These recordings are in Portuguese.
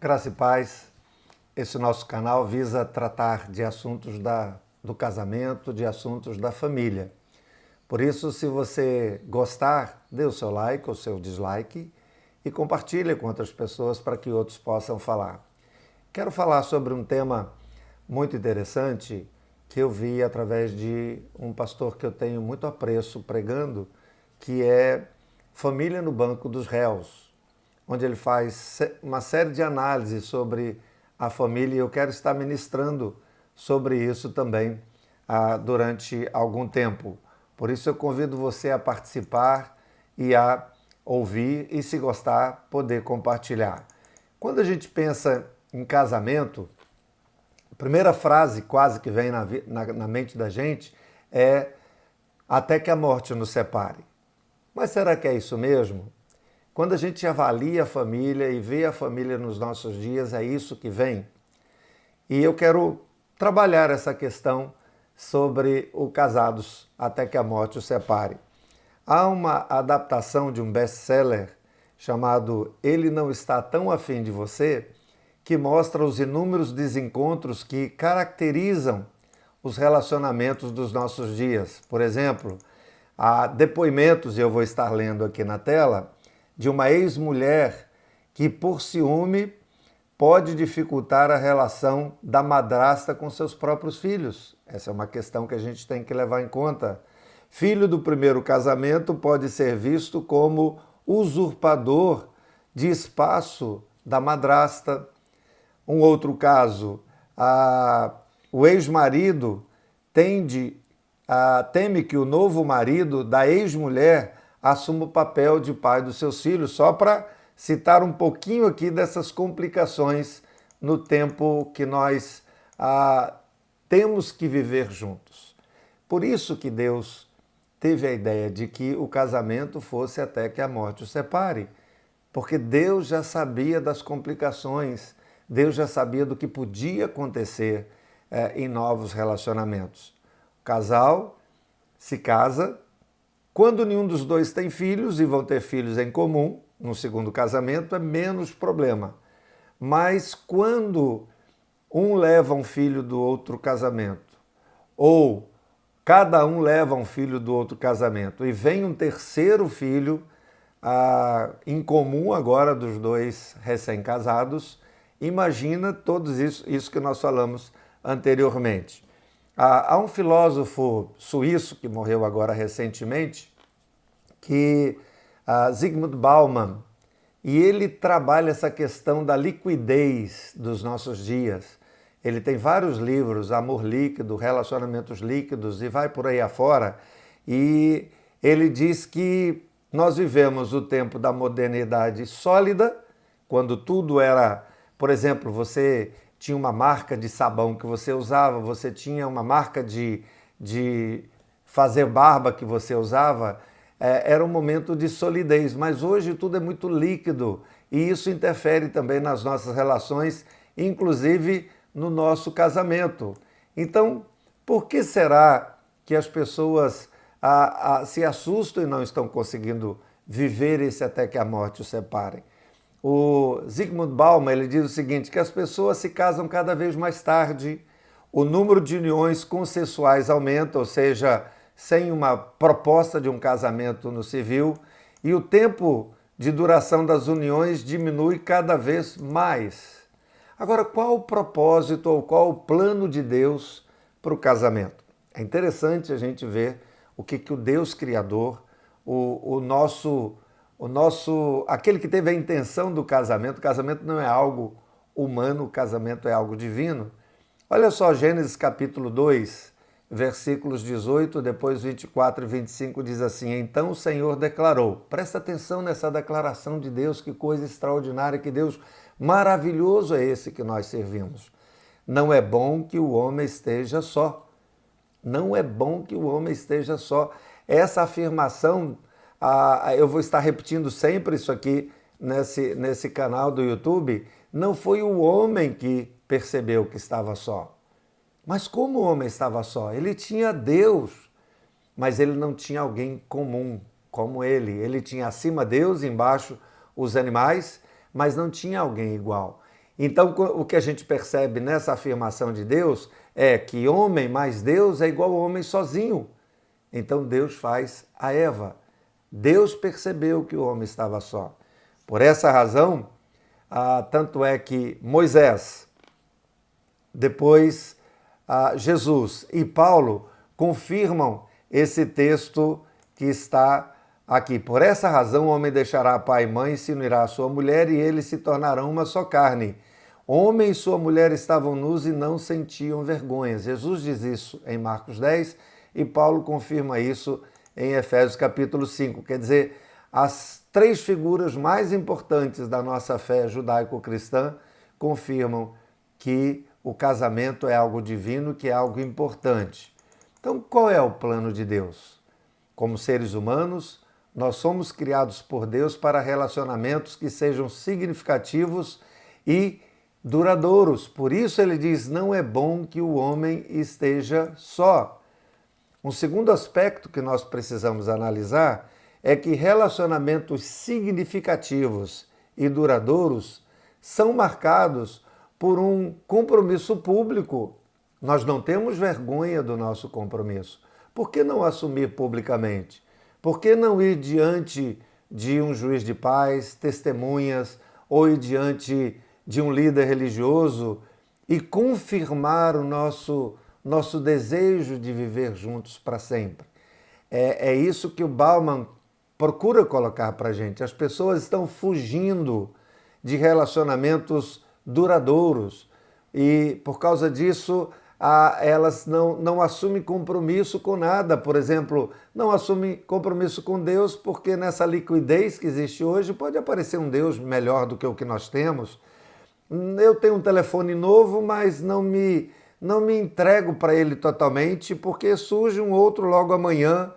Graça e paz. Esse nosso canal visa tratar de assuntos do casamento, de assuntos da família. Por isso, se você gostar, dê o seu like ou seu dislike e compartilhe com outras pessoas para que outros possam falar. Quero falar sobre um tema muito interessante que eu vi através de um pastor que eu tenho muito apreço pregando, que é Família no Banco dos Réus, onde ele faz uma série de análises sobre a família e eu quero estar ministrando sobre isso também durante algum tempo. Por isso eu convido você a participar e a ouvir e, se gostar, poder compartilhar. Quando a gente pensa em casamento, a primeira frase quase que vem na mente da gente é até que a morte nos separe. Mas será que é isso mesmo? Quando a gente avalia a família e vê a família nos nossos dias, é isso que vem? E eu quero trabalhar essa questão sobre o casados até que a morte os separe. Há uma adaptação de um best-seller chamado Ele Não Está Tão Afim de Você, que mostra os inúmeros desencontros que caracterizam os relacionamentos dos nossos dias. Por exemplo, há depoimentos, e eu vou estar lendo aqui na tela, de uma ex-mulher que, por ciúme, pode dificultar a relação da madrasta com seus próprios filhos. Essa é uma questão que a gente tem que levar em conta. Filho do primeiro casamento pode ser visto como usurpador de espaço da madrasta. Um outro caso, o ex-marido teme que o novo marido da ex-mulher assuma o papel de pai dos seus filhos, só para citar um pouquinho aqui dessas complicações no tempo que nós temos que viver juntos. Por isso que Deus teve a ideia de que o casamento fosse até que a morte os separe, porque Deus já sabia das complicações, Deus já sabia do que podia acontecer em novos relacionamentos. O casal se casa. Quando nenhum dos dois tem filhos e vão ter filhos em comum, no segundo casamento, é menos problema. Mas quando um leva um filho do outro casamento, ou cada um leva um filho do outro casamento, e vem um terceiro filho em comum agora dos dois recém-casados, imagina todos isso que nós falamos anteriormente. Há um filósofo suíço que morreu agora recentemente, Zygmunt Bauman, e ele trabalha essa questão da liquidez dos nossos dias. Ele tem vários livros, Amor Líquido, Relacionamentos Líquidos, e vai por aí afora, e ele diz que nós vivemos o tempo da modernidade sólida, quando tudo era, por exemplo, você tinha uma marca de sabão que você usava, você tinha uma marca de fazer barba que você usava, era um momento de solidez, mas hoje tudo é muito líquido e isso interfere também nas nossas relações, inclusive no nosso casamento. Então, por que será que as pessoas se assustam e não estão conseguindo viver esse até que a morte os separe? O Zygmunt Bauman ele diz o seguinte, que as pessoas se casam cada vez mais tarde, o número de uniões consensuais aumenta, ou seja, sem uma proposta de um casamento no civil, e o tempo de duração das uniões diminui cada vez mais. Agora, qual o propósito ou qual o plano de Deus para o casamento? É interessante a gente ver o que o Deus Criador, aquele que teve a intenção do casamento. O casamento não é algo humano, o casamento é algo divino. Olha só, Gênesis capítulo 2, versículos 18, depois 24 e 25 diz assim, então o Senhor declarou, presta atenção nessa declaração de Deus, que coisa extraordinária, que Deus maravilhoso é esse que nós servimos. Não é bom que o homem esteja só. Não é bom que o homem esteja só. Essa afirmação, eu vou estar repetindo sempre isso aqui nesse canal do YouTube, não foi o homem que percebeu que estava só. Mas como o homem estava só? Ele tinha Deus, mas ele não tinha alguém comum como ele. Ele tinha acima Deus, embaixo os animais, mas não tinha alguém igual. Então, o que a gente percebe nessa afirmação de Deus é que homem mais Deus é igual ao homem sozinho. Então, Deus faz a Eva. Deus percebeu que o homem estava só. Por essa razão, tanto é que Moisés, depois Jesus e Paulo confirmam esse texto que está aqui. Por essa razão, o homem deixará pai e mãe, se unirá à sua mulher e eles se tornarão uma só carne. Homem e sua mulher estavam nus e não sentiam vergonha. Jesus diz isso em Marcos 10 e Paulo confirma isso em Efésios capítulo 5. Quer dizer, as três figuras mais importantes da nossa fé judaico-cristã confirmam que o casamento é algo divino, que é algo importante. Então, qual é o plano de Deus? Como seres humanos, nós somos criados por Deus para relacionamentos que sejam significativos e duradouros. Por isso ele diz, não é bom que o homem esteja só. Um segundo aspecto que nós precisamos analisar é que relacionamentos significativos e duradouros são marcados por um compromisso público. Nós não temos vergonha do nosso compromisso. Por que não assumir publicamente? Por que não ir diante de um juiz de paz, testemunhas, ou ir diante de um líder religioso e confirmar o nosso desejo de viver juntos para sempre? É isso que o Bauman procura colocar para a gente. As pessoas estão fugindo de relacionamentos duradouros e, por causa disso, elas não assumem compromisso com nada. Por exemplo, não assumem compromisso com Deus porque nessa liquidez que existe hoje pode aparecer um Deus melhor do que o que nós temos. Eu tenho um telefone novo, mas não me entrego para ele totalmente porque surge um outro logo amanhã.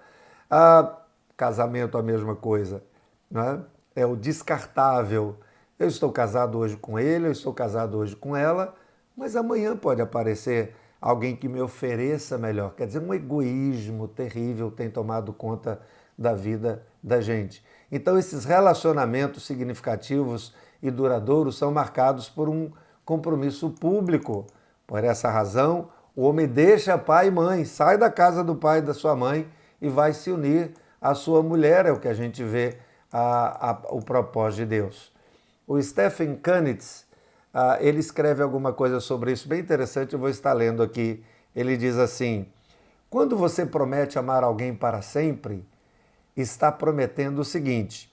Casamento a mesma coisa, né? É o descartável. Eu estou casado hoje com ele, eu estou casado hoje com ela, mas amanhã pode aparecer alguém que me ofereça melhor. Quer dizer, um egoísmo terrível tem tomado conta da vida da gente. Então, esses relacionamentos significativos e duradouros são marcados por um compromisso público. Por essa razão, o homem deixa pai e mãe, sai da casa do pai e da sua mãe e vai se unir à sua mulher, é o que a gente vê o propósito de Deus. O Stephen Kanitz, ele escreve alguma coisa sobre isso bem interessante, eu vou estar lendo aqui. Ele diz assim, quando você promete amar alguém para sempre, está prometendo o seguinte,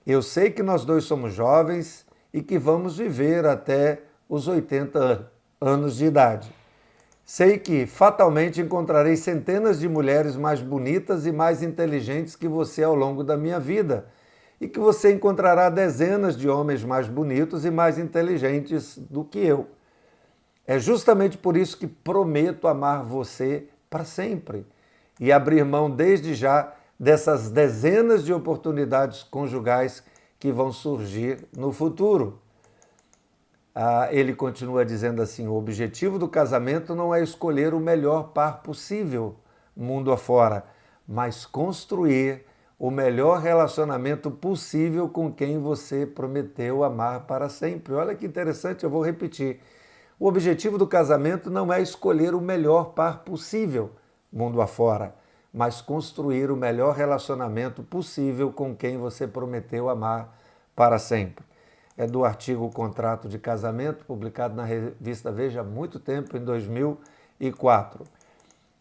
eu sei que nós dois somos jovens e que vamos viver até os 80 anos de idade. Sei que fatalmente encontrarei centenas de mulheres mais bonitas e mais inteligentes que você ao longo da minha vida, e que você encontrará dezenas de homens mais bonitos e mais inteligentes do que eu. É justamente por isso que prometo amar você para sempre e abrir mão desde já dessas dezenas de oportunidades conjugais que vão surgir no futuro. Ele continua dizendo assim, o objetivo do casamento não é escolher o melhor par possível, mundo afora, mas construir o melhor relacionamento possível com quem você prometeu amar para sempre. Olha que interessante, eu vou repetir. O objetivo do casamento não é escolher o melhor par possível, mundo afora, mas construir o melhor relacionamento possível com quem você prometeu amar para sempre. É do artigo Contrato de Casamento, publicado na revista Veja há muito tempo, em 2004.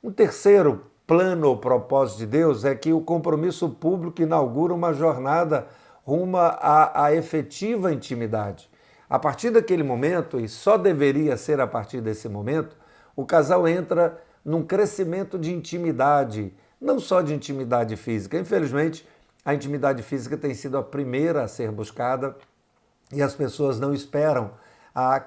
Um terceiro plano ou propósito de Deus é que o compromisso público inaugura uma jornada rumo à efetiva intimidade. A partir daquele momento, e só deveria ser a partir desse momento, o casal entra num crescimento de intimidade, não só de intimidade física. Infelizmente, a intimidade física tem sido a primeira a ser buscada e as pessoas não esperam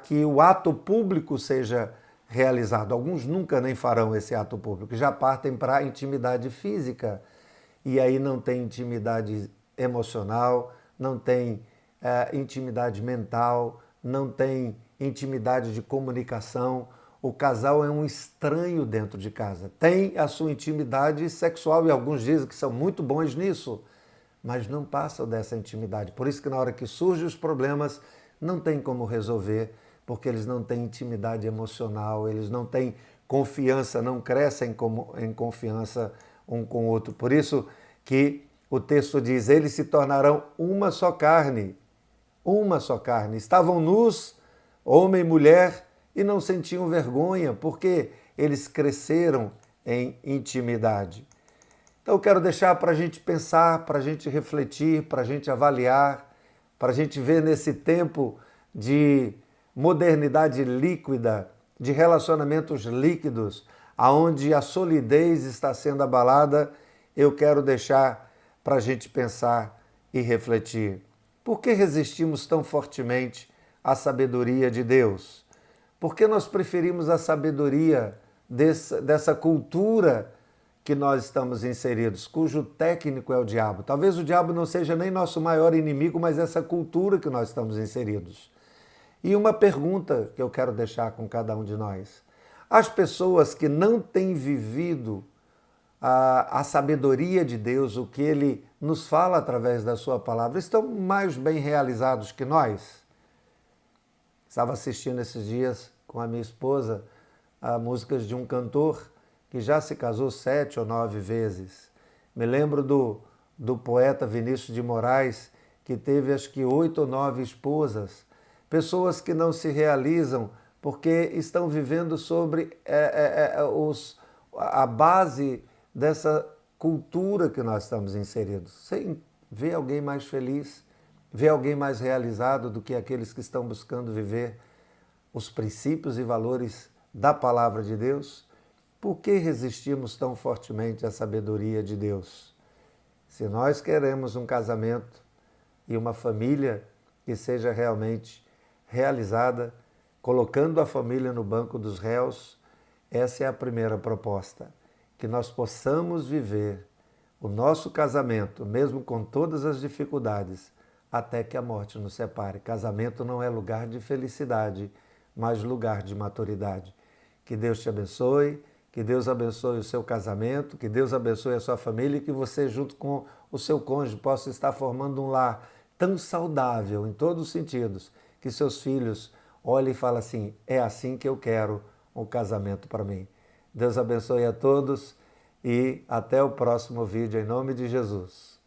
que o ato público seja realizado. Alguns nunca nem farão esse ato público, já partem para a intimidade física e aí não tem intimidade emocional, não tem intimidade mental, não tem intimidade de comunicação. O casal é um estranho dentro de casa. Tem a sua intimidade sexual e alguns dizem que são muito bons nisso, mas não passam dessa intimidade. Por isso que na hora que surgem os problemas, não tem como resolver, porque eles não têm intimidade emocional, eles não têm confiança, não crescem em confiança um com o outro. Por isso que o texto diz, eles se tornarão uma só carne. Uma só carne. Estavam nus, homem e mulher, e não sentiam vergonha, porque eles cresceram em intimidade. Então eu quero deixar para a gente pensar, para a gente refletir, para a gente avaliar, para a gente ver nesse tempo de modernidade líquida, de relacionamentos líquidos, aonde a solidez está sendo abalada, eu quero deixar para a gente pensar e refletir. Por que resistimos tão fortemente à sabedoria de Deus? Por que nós preferimos a sabedoria dessa cultura que nós estamos inseridos, cujo técnico é o diabo? Talvez o diabo não seja nem nosso maior inimigo, mas essa cultura que nós estamos inseridos. E uma pergunta que eu quero deixar com cada um de nós. As pessoas que não têm vivido a sabedoria de Deus, o que Ele nos fala através da sua palavra, estão mais bem realizados que nós? Estava assistindo esses dias com a minha esposa a músicas de um cantor que já se casou 7 ou 9 vezes. Me lembro do poeta Vinícius de Moraes, que teve acho que 8 ou 9 esposas. Pessoas que não se realizam porque estão vivendo sobre a base dessa cultura que nós estamos inseridos. Sem ver alguém mais feliz, ver alguém mais realizado do que aqueles que estão buscando viver os princípios e valores da palavra de Deus. Por que resistimos tão fortemente à sabedoria de Deus? Se nós queremos um casamento e uma família que seja realmente realizada, colocando a família no banco dos réus, essa é a primeira proposta. Que nós possamos viver o nosso casamento, mesmo com todas as dificuldades, até que a morte nos separe. Casamento não é lugar de felicidade, mas lugar de maturidade. Que Deus te abençoe, que Deus abençoe o seu casamento, que Deus abençoe a sua família e que você, junto com o seu cônjuge, possa estar formando um lar tão saudável em todos os sentidos, que seus filhos olhem e falem assim, é assim que eu quero um casamento para mim. Deus abençoe a todos e até o próximo vídeo, em nome de Jesus.